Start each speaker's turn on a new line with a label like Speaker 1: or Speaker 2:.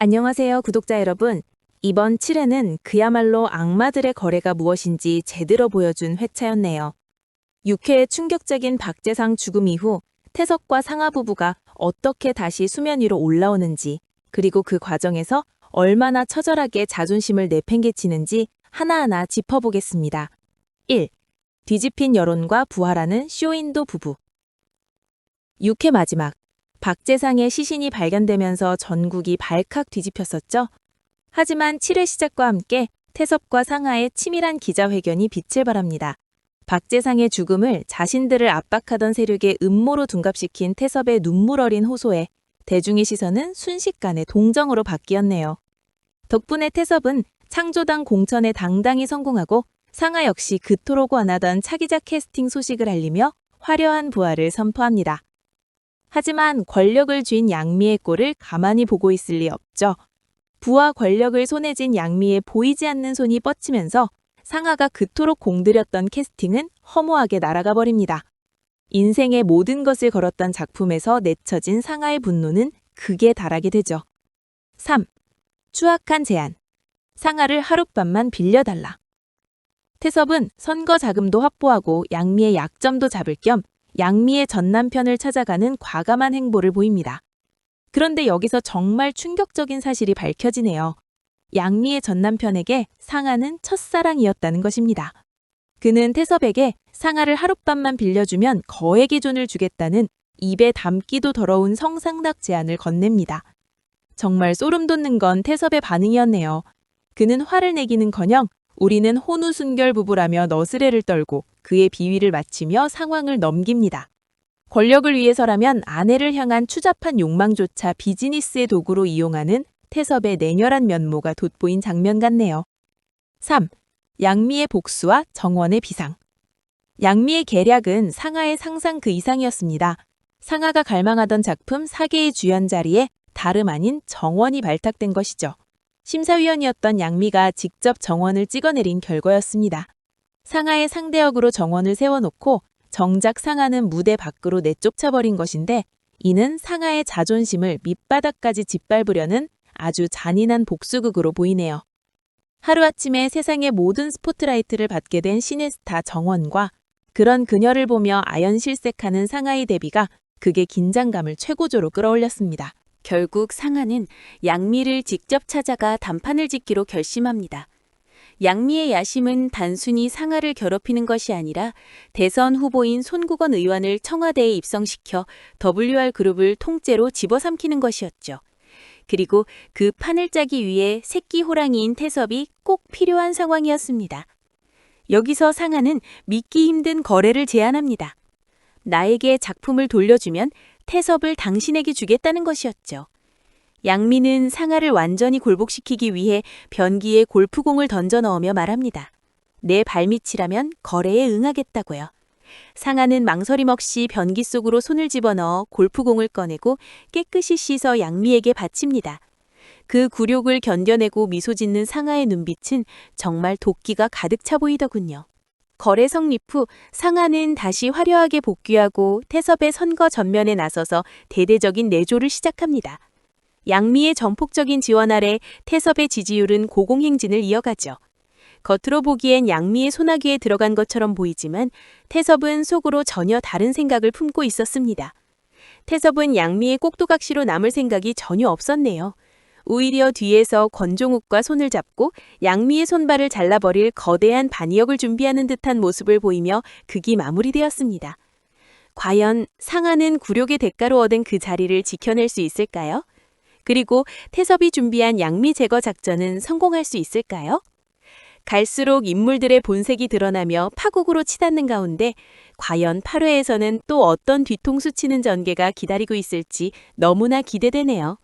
Speaker 1: 안녕하세요, 구독자 여러분. 이번 7회는 그야말로 악마들의 거래가 무엇인지 제대로 보여준 회차였네요. 6회의 충격적인 박재상 죽음 이후 태석과 상하 부부가 어떻게 다시 수면 위로 올라오는지, 그리고 그 과정에서 얼마나 처절하게 자존심을 내팽개치는지 하나하나 짚어보겠습니다. 1. 뒤집힌 여론과 부활하는 쇼인도 부부. 6회 마지막. 박재상의 시신이 발견되면서 전국이 발칵 뒤집혔었죠. 하지만 7회 시작과 함께 태섭과 상하의 치밀한 기자회견이 빛을 발합니다. 박재상의 죽음을 자신들을 압박하던 세력의 음모로 둔갑시킨 태섭의 눈물 어린 호소에 대중의 시선은 순식간에 동정으로 바뀌었네요. 덕분에 태섭은 창조당 공천에 당당히 성공하고 상하 역시 그토록 원하던 차기작 캐스팅 소식을 알리며 화려한 부활을 선포합니다. 하지만 권력을 쥔 양미의 꼴을 가만히 보고 있을 리 없죠. 부와 권력을 손에 쥔 양미의 보이지 않는 손이 뻗치면서 상하가 그토록 공들였던 캐스팅은 허무하게 날아가 버립니다. 인생의 모든 것을 걸었던 작품에서 내쳐진 상하의 분노는 극에 달하게 되죠. 3. 추악한 제안. 상하를 하룻밤만 빌려달라. 태섭은 선거 자금도 확보하고 양미의 약점도 잡을 겸 양미의 전 남편을 찾아가는 과감한 행보를 보입니다. 그런데 여기서 정말 충격적인 사실이 밝혀지네요. 양미의 전 남편에게 상하는 첫사랑이었다는 것입니다. 그는 태섭에게 상하를 하룻밤만 빌려주면 거액의 돈을 주겠다는 입에 담기도 더러운 성상납 제안을 건넵니다. 정말 소름 돋는 건 태섭의 반응이었네요. 그는 화를 내기는커녕 우리는 혼우순결 부부라며 너스레를 떨고 그의 비위를 맞추며 상황을 넘깁니다. 권력을 위해서라면 아내를 향한 추잡한 욕망조차 비즈니스의 도구로 이용하는 태섭의 냉혈한 면모가 돋보인 장면 같네요. 3. 양미의 복수와 정원의 비상. 양미의 계략은 상하의 상상 그 이상이었습니다. 상하가 갈망하던 작품 4개의 주연 자리에 다름 아닌 정원이 발탁된 것이죠. 심사위원이었던 양미가 직접 정원을 찍어내린 결과였습니다. 상하의 상대역으로 정원을 세워놓고 정작 상하는 무대 밖으로 내쫓아버린 것인데, 이는 상하의 자존심을 밑바닥까지 짓밟으려는 아주 잔인한 복수극으로 보이네요. 하루아침에 세상의 모든 스포트라이트를 받게 된 시네스타 정원과 그런 그녀를 보며 아연실색하는 상하의 대비가 극의 긴장감을 최고조로 끌어올렸습니다. 결국 상하는 양미를 직접 찾아가 단판을 짓기로 결심합니다. 양미의 야심은 단순히 상하를 괴롭히는 것이 아니라 대선 후보인 손국원 의원을 청와대에 입성시켜 WR 그룹을 통째로 집어삼키는 것이었죠. 그리고 그 판을 짜기 위해 새끼 호랑이인 태섭이 꼭 필요한 상황이었습니다. 여기서 상하는 믿기 힘든 거래를 제안합니다. 나에게 작품을 돌려주면 태섭을 당신에게 주겠다는 것이었죠. 양미는 상하를 완전히 굴복시키기 위해 변기에 골프공을 던져 넣으며 말합니다. 내 발밑이라면 거래에 응하겠다고요. 상하는 망설임 없이 변기 속으로 손을 집어넣어 골프공을 꺼내고 깨끗이 씻어 양미에게 바칩니다. 그 굴욕을 견뎌내고 미소 짓는 상하의 눈빛은 정말 도끼가 가득 차 보이더군요. 거래 성립 후 상하는 다시 화려하게 복귀하고 태섭의 선거 전면에 나서서 대대적인 내조를 시작합니다. 양미의 전폭적인 지원 아래 태섭의 지지율은 고공행진을 이어가죠. 겉으로 보기엔 양미의 소나기에 들어간 것처럼 보이지만 태섭은 속으로 전혀 다른 생각을 품고 있었습니다. 태섭은 양미의 꼭두각시로 남을 생각이 전혀 없었네요. 오히려 뒤에서 권종욱과 손을 잡고 양미의 손발을 잘라버릴 거대한 반역을 준비하는 듯한 모습을 보이며 극이 마무리되었습니다. 과연 상하는 굴욕의 대가로 얻은 그 자리를 지켜낼 수 있을까요? 그리고 태섭이 준비한 양미 제거 작전은 성공할 수 있을까요? 갈수록 인물들의 본색이 드러나며 파국으로 치닫는 가운데 과연 8회에서는 또 어떤 뒤통수 치는 전개가 기다리고 있을지 너무나 기대되네요.